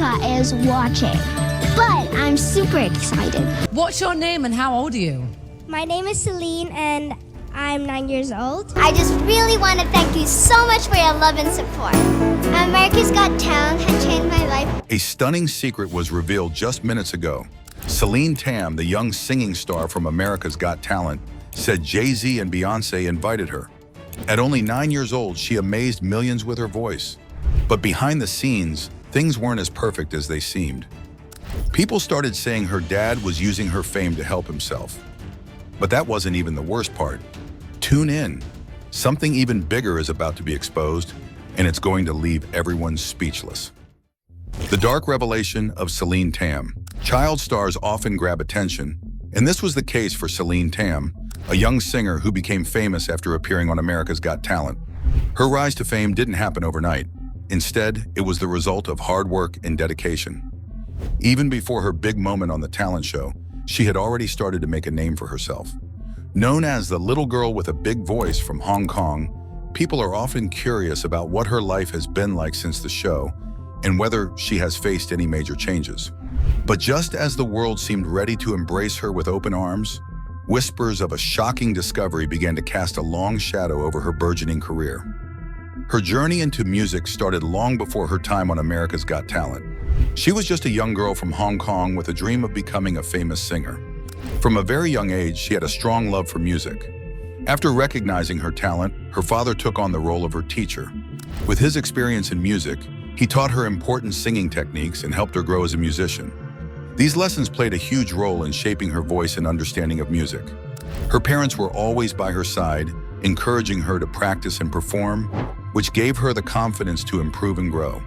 America is watching. But I'm super excited. What's your name and how old are you? My name is Celine and I'm 9 years old. I just really want to thank you so much for your love and support. America's Got Talent has changed my life. A stunning secret was revealed just minutes ago. Celine Tam, the young singing star from America's Got Talent, said Jay-Z and Beyonce invited her. At only 9 years old, she amazed millions with her voice. But behind the scenes, things weren't as perfect as they seemed. People started saying her dad was using her fame to help himself. But that wasn't even the worst part. Tune in. Something even bigger is about to be exposed, and it's going to leave everyone speechless. The dark revelation of Celine Tam. Child stars often grab attention, and this was the case for Celine Tam, a young singer who became famous after appearing on America's Got Talent. Her rise to fame didn't happen overnight. Instead, it was the result of hard work and dedication. Even before her big moment on the talent show, she had already started to make a name for herself. Known as the little girl with a big voice from Hong Kong, people are often curious about what her life has been like since the show and whether she has faced any major changes. But just as the world seemed ready to embrace her with open arms, whispers of a shocking discovery began to cast a long shadow over her burgeoning career. Her journey into music started long before her time on America's Got Talent. She was just a young girl from Hong Kong with a dream of becoming a famous singer. From a very young age, she had a strong love for music. After recognizing her talent, her father took on the role of her teacher. With his experience in music, he taught her important singing techniques and helped her grow as a musician. These lessons played a huge role in shaping her voice and understanding of music. Her parents were always by her side, encouraging her to practice and perform, which gave her the confidence to improve and grow.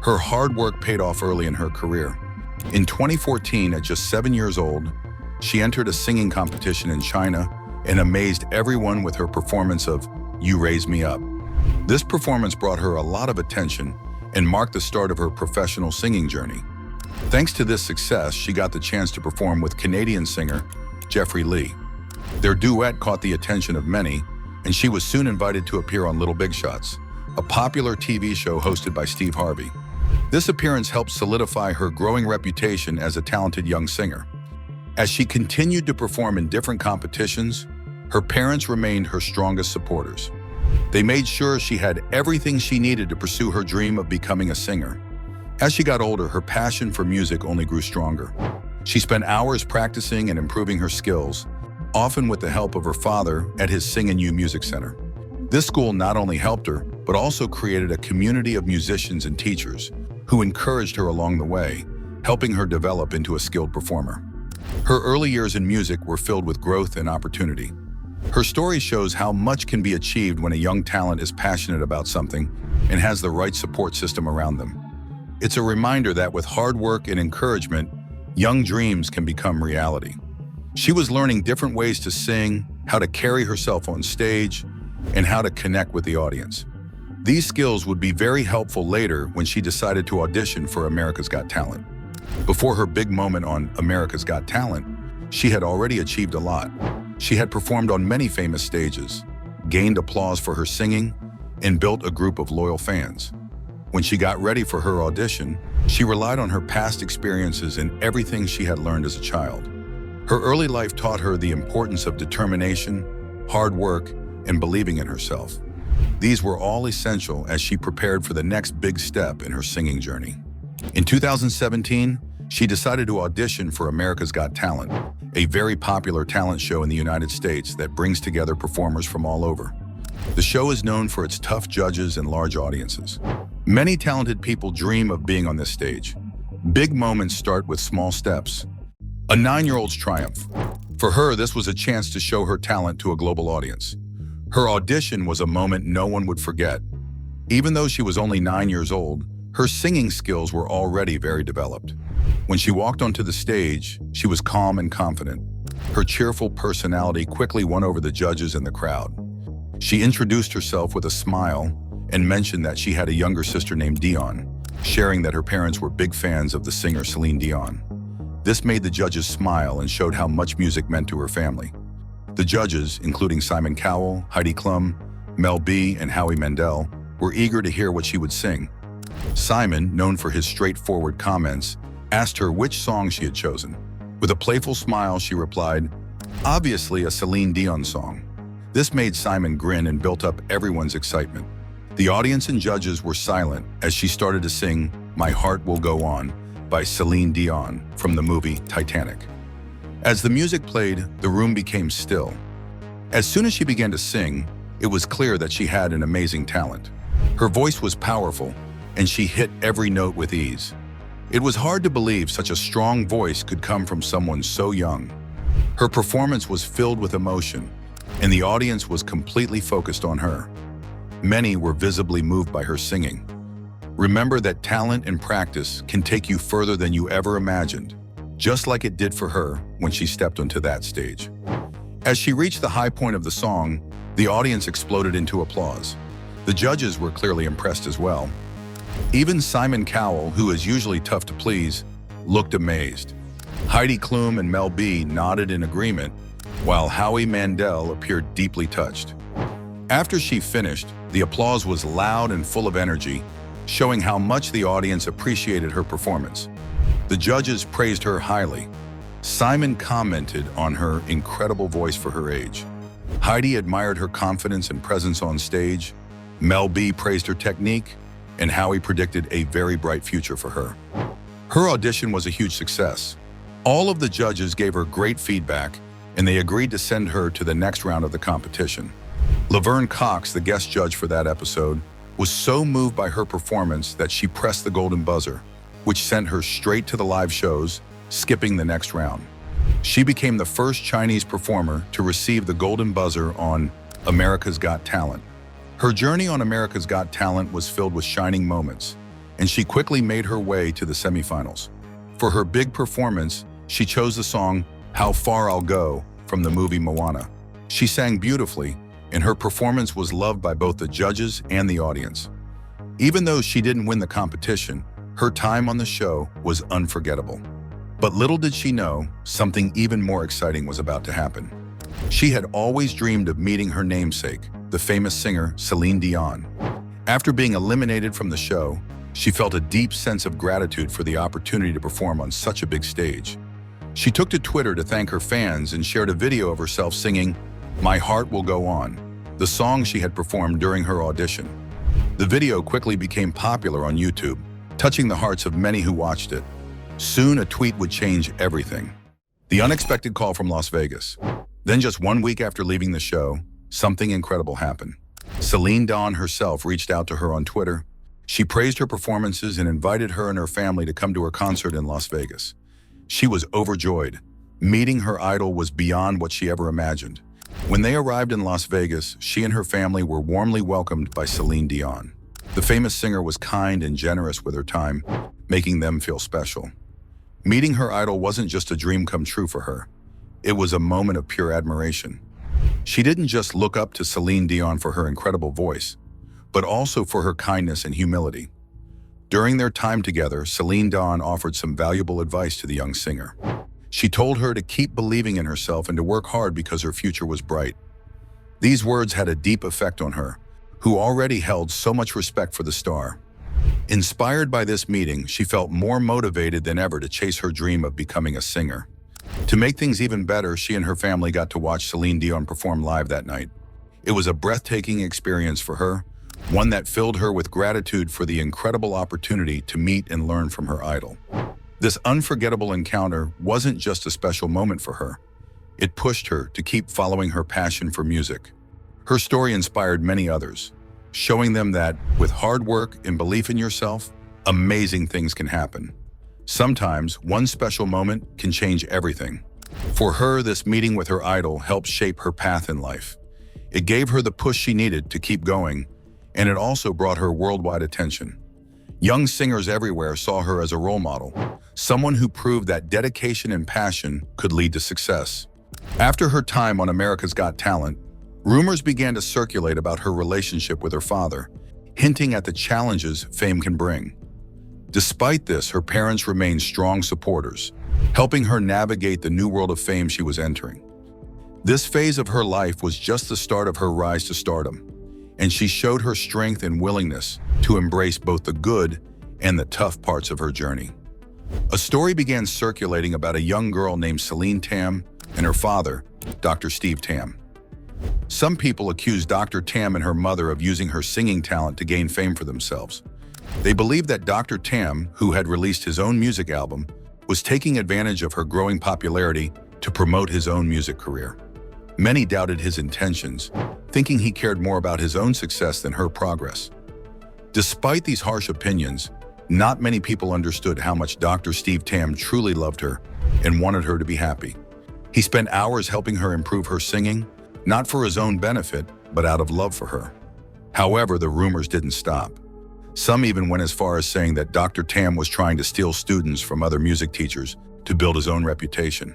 Her hard work paid off early in her career. In 2014, at just 7 years old, she entered a singing competition in China and amazed everyone with her performance of You Raise Me Up. This performance brought her a lot of attention and marked the start of her professional singing journey. Thanks to this success, she got the chance to perform with Canadian singer Jeffrey Lee. Their duet caught the attention of many, and she was soon invited to appear on Little Big Shots, a popular TV show hosted by Steve Harvey. This appearance helped solidify her growing reputation as a talented young singer. As she continued to perform in different competitions, her parents remained her strongest supporters. They made sure she had everything she needed to pursue her dream of becoming a singer. As she got older, her passion for music only grew stronger. She spent hours practicing and improving her skills, often with the help of her father at his Sing and You Music Center. This school not only helped her, but also created a community of musicians and teachers who encouraged her along the way, helping her develop into a skilled performer. Her early years in music were filled with growth and opportunity. Her story shows how much can be achieved when a young talent is passionate about something and has the right support system around them. It's a reminder that with hard work and encouragement, young dreams can become reality. She was learning different ways to sing, how to carry herself on stage, and how to connect with the audience. These skills would be very helpful later when she decided to audition for America's Got Talent. Before her big moment on America's Got Talent, she had already achieved a lot. She had performed on many famous stages, gained applause for her singing, and built a group of loyal fans. When she got ready for her audition, she relied on her past experiences and everything she had learned as a child. Her early life taught her the importance of determination, hard work, and believing in herself. These were all essential as she prepared for the next big step in her singing journey. In 2017, she decided to audition for America's Got Talent, a very popular talent show in the United States that brings together performers from all over. The show is known for its tough judges and large audiences. Many talented people dream of being on this stage. Big moments start with small steps. A 9-year-old's triumph. For her, this was a chance to show her talent to a global audience. Her audition was a moment no one would forget. Even though she was only 9 years old, her singing skills were already very developed. When she walked onto the stage, she was calm and confident. Her cheerful personality quickly won over the judges and the crowd. She introduced herself with a smile and mentioned that she had a younger sister named Dion, sharing that her parents were big fans of the singer Celine Dion. This made the judges smile and showed how much music meant to her family. The judges, including Simon Cowell, Heidi Klum, Mel B, and Howie Mandel, were eager to hear what she would sing. Simon, known for his straightforward comments, asked her which song she had chosen. With a playful smile, she replied, "Obviously a Celine Dion song." This made Simon grin and built up everyone's excitement. The audience and judges were silent as she started to sing "My Heart Will Go On" by Celine Dion from the movie Titanic. As the music played, the room became still. As soon as she began to sing, it was clear that she had an amazing talent. Her voice was powerful, and she hit every note with ease. It was hard to believe such a strong voice could come from someone so young. Her performance was filled with emotion, and the audience was completely focused on her. Many were visibly moved by her singing. Remember that talent and practice can take you further than you ever imagined, just like it did for her when she stepped onto that stage. As she reached the high point of the song, the audience exploded into applause. The judges were clearly impressed as well. Even Simon Cowell, who is usually tough to please, looked amazed. Heidi Klum and Mel B nodded in agreement, while Howie Mandel appeared deeply touched. After she finished, the applause was loud and full of energy, showing how much the audience appreciated her performance. The judges praised her highly. Simon commented on her incredible voice for her age. Heidi admired her confidence and presence on stage. Mel B praised her technique, and Howie predicted a very bright future for her. Her audition was a huge success. All of the judges gave her great feedback, and they agreed to send her to the next round of the competition. Laverne Cox, the guest judge for that episode, was so moved by her performance that she pressed the golden buzzer, which sent her straight to the live shows, skipping the next round. She became the first Chinese performer to receive the golden buzzer on America's Got Talent. Her journey on America's Got Talent was filled with shining moments, and she quickly made her way to the semifinals. For her big performance, she chose the song "How Far I'll Go" from the movie Moana. She sang beautifully, and her performance was loved by both the judges and the audience. Even though she didn't win the competition, her time on the show was unforgettable. But little did she know, something even more exciting was about to happen. She had always dreamed of meeting her namesake, the famous singer Celine Dion. After being eliminated from the show, she felt a deep sense of gratitude for the opportunity to perform on such a big stage. She took to Twitter to thank her fans and shared a video of herself singing "My Heart Will Go On," the song she had performed during her audition. The video quickly became popular on YouTube, touching the hearts of many who watched it. Soon, a tweet would change everything. The unexpected call from Las Vegas. Then just 1 week after leaving the show, something incredible happened. Celine Tam herself reached out to her on Twitter. She praised her performances and invited her and her family to come to her concert in Las Vegas. She was overjoyed. Meeting her idol was beyond what she ever imagined. When they arrived in Las Vegas, she and her family were warmly welcomed by Celine Dion. The famous singer was kind and generous with her time, making them feel special. Meeting her idol wasn't just a dream come true for her. It was a moment of pure admiration. She didn't just look up to Celine Dion for her incredible voice, but also for her kindness and humility. During their time together, Celine Tam offered some valuable advice to the young singer. She told her to keep believing in herself and to work hard because her future was bright. These words had a deep effect on her, who already held so much respect for the star. Inspired by this meeting, she felt more motivated than ever to chase her dream of becoming a singer. To make things even better, she and her family got to watch Celine Dion perform live that night. It was a breathtaking experience for her, one that filled her with gratitude for the incredible opportunity to meet and learn from her idol. This unforgettable encounter wasn't just a special moment for her. It pushed her to keep following her passion for music. Her story inspired many others, showing them that with hard work and belief in yourself, amazing things can happen. Sometimes one special moment can change everything. For her, this meeting with her idol helped shape her path in life. It gave her the push she needed to keep going, and it also brought her worldwide attention. Young singers everywhere saw her as a role model, someone who proved that dedication and passion could lead to success. After her time on America's Got Talent, rumors began to circulate about her relationship with her father, hinting at the challenges fame can bring. Despite this, her parents remained strong supporters, helping her navigate the new world of fame she was entering. This phase of her life was just the start of her rise to stardom. and she showed her strength and willingness to embrace both the good and the tough parts of her journey. A story began circulating about a young girl named Celine Tam and her father, Dr. Steve Tam. Some people accused Dr. Tam and her mother of using her singing talent to gain fame for themselves. They believed that Dr. Tam, who had released his own music album, was taking advantage of her growing popularity to promote his own music career. Many doubted his intentions, thinking he cared more about his own success than her progress. Despite these harsh opinions, not many people understood how much Dr. Steve Tam truly loved her and wanted her to be happy. He spent hours helping her improve her singing, not for his own benefit, but out of love for her. However, the rumors didn't stop. Some even went as far as saying that Dr. Tam was trying to steal students from other music teachers to build his own reputation.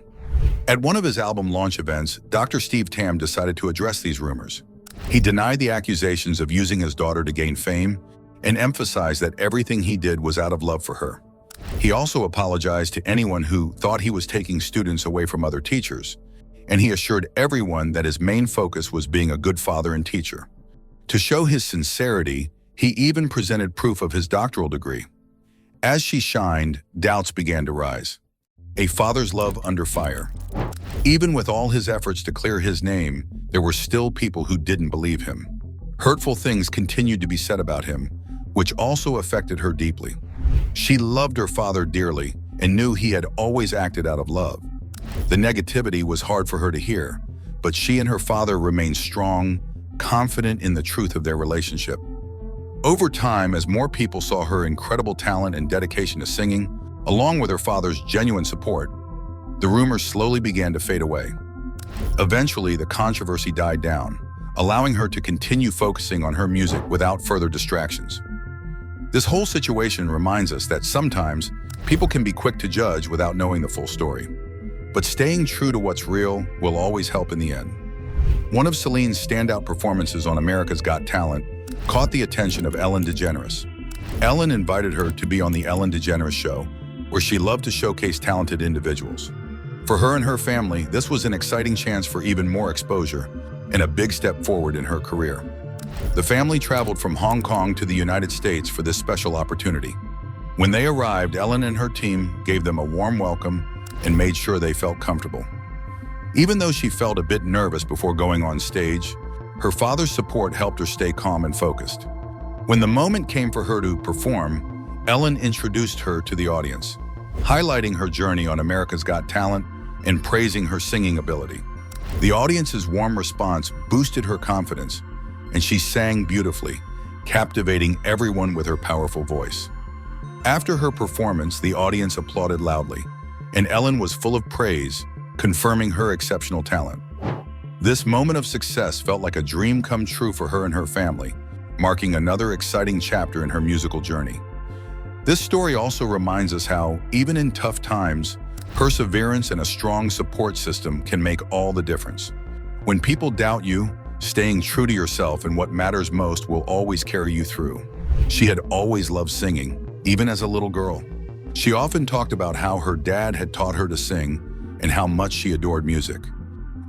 At one of his album launch events, Dr. Steve Tam decided to address these rumors. He denied the accusations of using his daughter to gain fame and emphasized that everything he did was out of love for her. He also apologized to anyone who thought he was taking students away from other teachers, and he assured everyone that his main focus was being a good father and teacher. To show his sincerity, he even presented proof of his doctoral degree. As she shined, doubts began to rise. A father's love under fire. Even with all his efforts to clear his name, there were still people who didn't believe him. Hurtful things continued to be said about him, which also affected her deeply. She loved her father dearly and knew he had always acted out of love. The negativity was hard for her to hear, but she and her father remained strong, confident in the truth of their relationship. Over time, as more people saw her incredible talent and dedication to singing, along with her father's genuine support, the rumors slowly began to fade away. Eventually, the controversy died down, allowing her to continue focusing on her music without further distractions. This whole situation reminds us that sometimes people can be quick to judge without knowing the full story. But staying true to what's real will always help in the end. One of Celine's standout performances on America's Got Talent caught the attention of Ellen DeGeneres. Ellen invited her to be on the Ellen DeGeneres Show, where she loved to showcase talented individuals. For her and her family, this was an exciting chance for even more exposure and a big step forward in her career. The family traveled from Hong Kong to the United States for this special opportunity. When they arrived, Ellen and her team gave them a warm welcome and made sure they felt comfortable. Even though she felt a bit nervous before going on stage, her father's support helped her stay calm and focused. When the moment came for her to perform, Ellen introduced her to the audience, highlighting her journey on America's Got Talent and praising her singing ability. The audience's warm response boosted her confidence, and she sang beautifully, captivating everyone with her powerful voice. After her performance, the audience applauded loudly, and Ellen was full of praise, confirming her exceptional talent. This moment of success felt like a dream come true for her and her family, marking another exciting chapter in her musical journey. This story also reminds us how, even in tough times, perseverance and a strong support system can make all the difference. When people doubt you, staying true to yourself and what matters most will always carry you through. She had always loved singing, even as a little girl. She often talked about how her dad had taught her to sing and how much she adored music.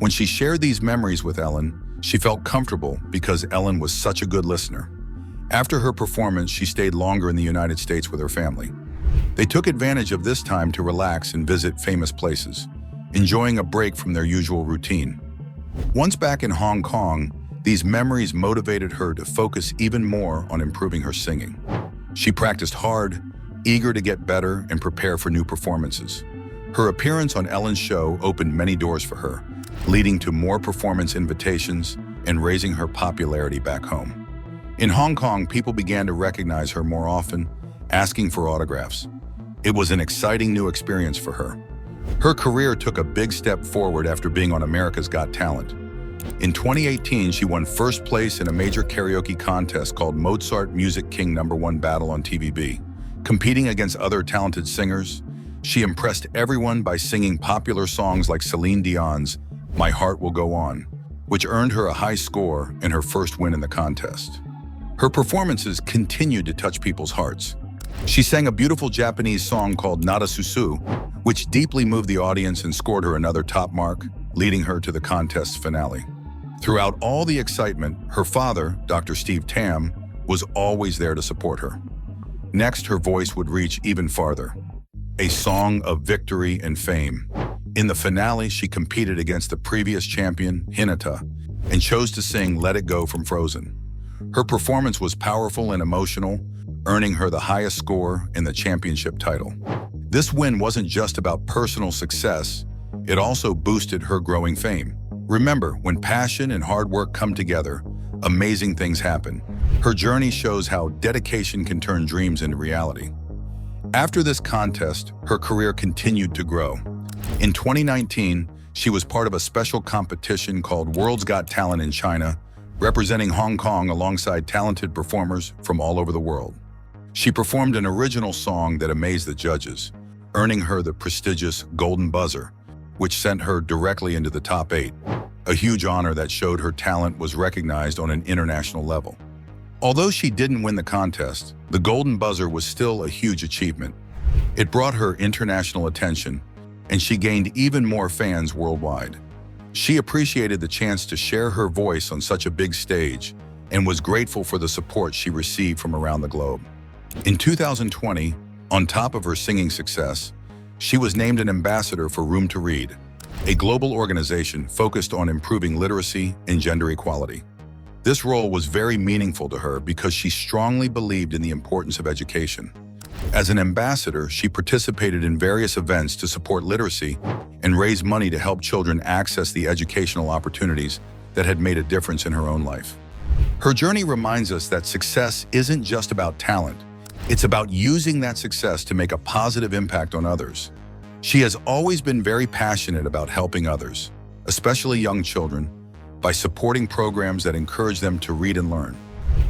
When she shared these memories with Ellen, she felt comfortable because Ellen was such a good listener. After her performance, she stayed longer in the United States with her family. They took advantage of this time to relax and visit famous places, enjoying a break from their usual routine. Once back in Hong Kong, these memories motivated her to focus even more on improving her singing. She practiced hard, eager to get better and prepare for new performances. Her appearance on Ellen's show opened many doors for her, leading to more performance invitations and raising her popularity back home. In Hong Kong, people began to recognize her more often, asking for autographs. It was an exciting new experience for her. Her career took a big step forward after being on America's Got Talent. In 2018, she won first place in a major karaoke contest called Mozart Music King #1 Battle on TVB. Competing against other talented singers, she impressed everyone by singing popular songs like Celine Dion's My Heart Will Go On, which earned her a high score and her first win in the contest. Her performances continued to touch people's hearts. She sang a beautiful Japanese song called Nada Susu, which deeply moved the audience and scored her another top mark, leading her to the contest's finale. Throughout all the excitement, her father, Dr. Steve Tam, was always there to support her. Next, her voice would reach even farther. A song of victory and fame. In the finale, she competed against the previous champion, Hinata, and chose to sing Let It Go from Frozen. Her performance was powerful and emotional, earning her the highest score in the championship title. This win wasn't just about personal success, it also boosted her growing fame. Remember, when passion and hard work come together, amazing things happen. Her journey shows how dedication can turn dreams into reality. After this contest, her career continued to grow. In 2019, she was part of a special competition called World's Got Talent in China, representing Hong Kong alongside talented performers from all over the world. She performed an original song that amazed the judges, earning her the prestigious Golden Buzzer, which sent her directly into the top 8, a huge honor that showed her talent was recognized on an international level. Although she didn't win the contest, the Golden Buzzer was still a huge achievement. It brought her international attention, and she gained even more fans worldwide. She appreciated the chance to share her voice on such a big stage and was grateful for the support she received from around the globe. In 2020, on top of her singing success, she was named an ambassador for Room to Read, a global organization focused on improving literacy and gender equality. This role was very meaningful to her because she strongly believed in the importance of education. As an ambassador, she participated in various events to support literacy and raise money to help children access the educational opportunities that had made a difference in her own life. Her journey reminds us that success isn't just about talent. It's about using that success to make a positive impact on others. She has always been very passionate about helping others, especially young children, by supporting programs that encourage them to read and learn.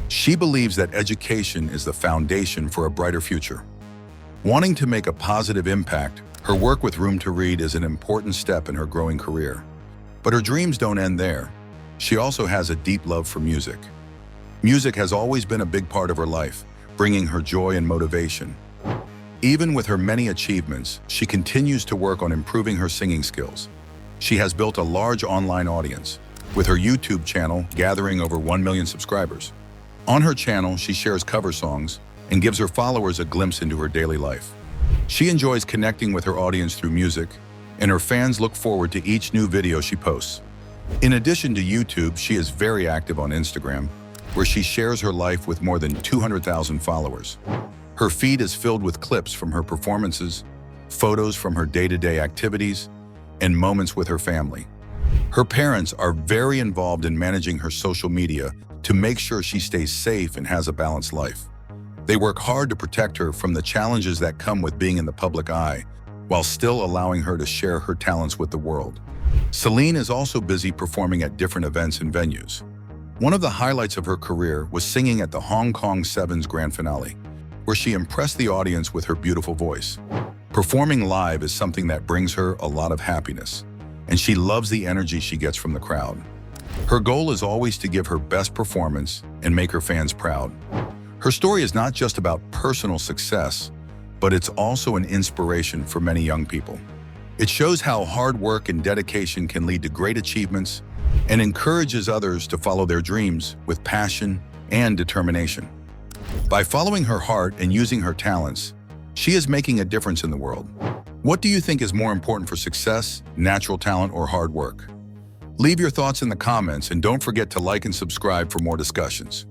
She believes that education is the foundation for a brighter future. Wanting to make a positive impact, her work with Room to Read is an important step in her growing career. But her dreams don't end there. She also has a deep love for music. Music has always been a big part of her life, bringing her joy and motivation. Even with her many achievements, she continues to work on improving her singing skills. She has built a large online audience, with her YouTube channel gathering over 1 million subscribers. On her channel, she shares cover songs and gives her followers a glimpse into her daily life. She enjoys connecting with her audience through music, and her fans look forward to each new video she posts. In addition to YouTube, she is very active on Instagram, where she shares her life with more than 200,000 followers. Her feed is filled with clips from her performances, photos from her day-to-day activities, and moments with her family. Her parents are very involved in managing her social media to make sure she stays safe and has a balanced life. They work hard to protect her from the challenges that come with being in the public eye, while still allowing her to share her talents with the world. Celine is also busy performing at different events and venues. One of the highlights of her career was singing at the Hong Kong Sevens grand finale, where she impressed the audience with her beautiful voice. Performing live is something that brings her a lot of happiness, and she loves the energy she gets from the crowd. Her goal is always to give her best performance and make her fans proud. Her story is not just about personal success, but it's also an inspiration for many young people. It shows how hard work and dedication can lead to great achievements and encourages others to follow their dreams with passion and determination. By following her heart and using her talents, she is making a difference in the world. What do you think is more important for success, natural talent, or hard work? Leave your thoughts in the comments and don't forget to like and subscribe for more discussions.